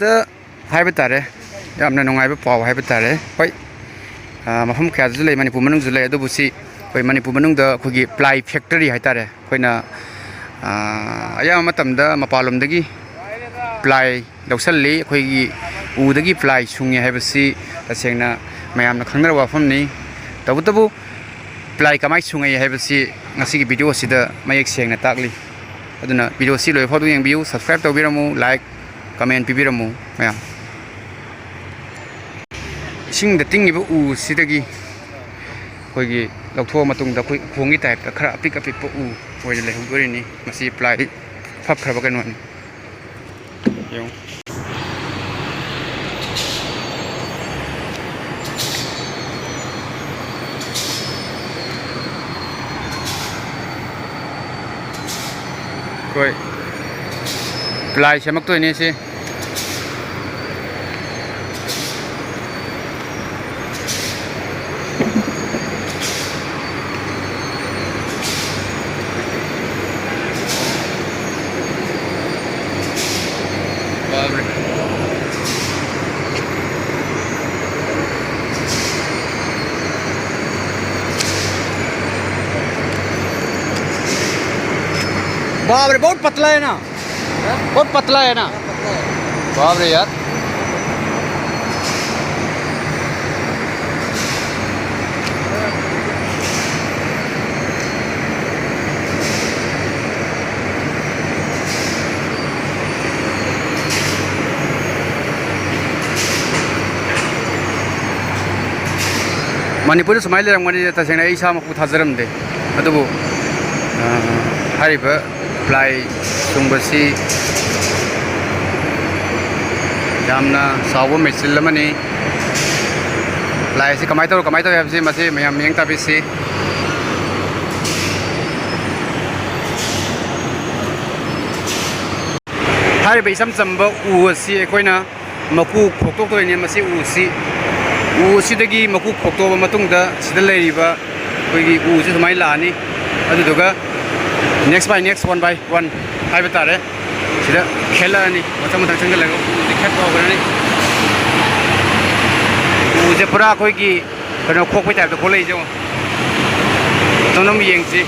ꯗ ꯍꯥꯏꯕ ꯇꯥꯔꯦ ꯌꯥꯝꯅ ꯅꯨꯡꯉꯥꯏꯕ ꯄꯥꯎ ꯍꯥꯏꯕ ꯇꯥꯔꯦ ꯍꯣꯏ ꯃꯐꯝ ꯀꯌꯥꯗꯁꯨ ꯂꯩ ꯃꯅꯤꯄꯨꯔ ꯃꯅꯨꯡꯗꯁꯨ ꯂꯩ ꯑꯗꯨꯕꯨ ꯁꯤ ꯑꯩꯈꯣꯏ ꯃꯅꯤꯄꯨꯔ ꯃꯅꯨꯡꯗ ꯑꯩꯈꯣꯏꯒꯤ ꯄ꯭ꯂꯥꯏ ꯐꯦꯛꯇꯔꯤ ꯍꯥꯏꯇꯥꯔꯦ ꯑꯩꯈꯣꯏꯅ ꯑꯌꯥꯝꯕ ꯃꯇꯝꯗ ꯃꯄꯥꯟꯂꯣꯝꯗꯒꯤ ꯄ꯭ꯂꯥꯏ ꯂꯧꯁꯜꯂꯤ ꯑꯩꯈꯣꯏꯒꯤ ꯎꯗꯒꯤ ꯄ꯭ꯂꯥꯏ ꯁꯨꯡꯉꯦ ꯍꯥꯏꯕꯁꯤ ꯇꯁꯦꯡꯅ ꯃꯌꯥꯝꯅ ꯈꯪꯅꯔꯕ ꯋꯥꯐꯝꯅꯤ ꯇꯧꯕꯇꯕꯨ ꯄ꯭ꯂꯥꯏ ꯀꯃꯥꯏꯅ ꯁꯨꯡꯉꯛꯏ ꯍꯥꯏꯕꯁꯤ ꯉꯁꯤꯒꯤ ꯚꯤꯗꯤꯑꯣ ꯑꯁꯤꯗ ꯃꯌꯦꯛ ꯁꯦꯡꯅ ꯇꯥꯛꯂꯤ ꯑꯗꯨꯅ ꯚꯤꯗꯤꯑꯣ ꯑꯁꯤ ꯂꯣꯏꯕ ꯐꯥꯎꯕ ꯌꯦꯡꯕꯤꯌꯨ ꯁꯕꯁꯀ꯭ꯔꯥꯏꯕ ꯇꯧꯕꯤꯔꯝꯃꯨ ꯂꯥꯏꯛ ꯀꯃꯦꯟ ꯄꯤꯕꯤꯔꯝꯃꯨ ꯃꯌꯥꯝ ꯏꯁꯤꯡꯗ ꯇꯤꯡꯉꯤꯕ ꯎꯁꯤꯗꯒꯤ ꯑꯩꯈꯣꯏꯒꯤ ꯂꯧꯊꯣꯛꯑ ꯃꯇꯨꯡꯗ ꯑꯩꯈꯣꯏ ꯎꯈꯣꯡꯒꯤ ꯇꯥꯏꯞꯇ ꯈꯔ ꯑꯄꯤꯛ ꯑꯄꯤꯛꯄ ꯎ ꯑꯣꯏꯅ ꯂꯩꯍꯧꯗꯣꯔꯤꯅꯤ ꯃꯁꯤ ꯄ꯭ꯂꯥꯏ ꯐꯛꯈ꯭ꯔꯕ ꯀꯩꯅꯣꯅꯤ ꯌꯦꯡꯉꯨ ꯑꯩꯈꯣꯏ ꯄ꯭ꯂꯥꯏ ꯁꯦꯝꯃꯛꯇꯣꯏꯅꯤ ꯁꯤ बाप रे बहुत पतला है ना बहुत पतला है ना बाप रे यार मणिपुर सुमाय लेरंगमनि तसेंना इसा मकु थाजरमदे अदुबु हारिबा प्लाई सुंबसी यामना सावो मेचिल लमनि प्लाई से कमाई तो हैबसे मसे मयाम मियंग ताबिसी हारिबा इसम चंबा उसी अखोइना मकु खोक्तोक्तोइने मसे उसी उसीदगी मकु खोक्तोबा मतुंगदा सिदा लेरिबा अखोइगी उसे सुमाय लानी अदुदुगा next by next one by one हाइबा तारे सिदा खेलानी मथम मथम चंगल लगो खेत होगरनी उजे पुरा अखोइगी कनो खोक्पै टाइप खोलै जो तोनम येंगसि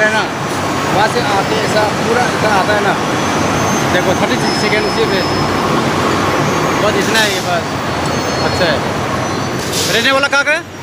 ना वहाँ से आते ऐसा पूरा इधर आता है ना देखो 36 सेकेंड से बस इतना ही बस अच्छा है रहने वाला कहाँ का है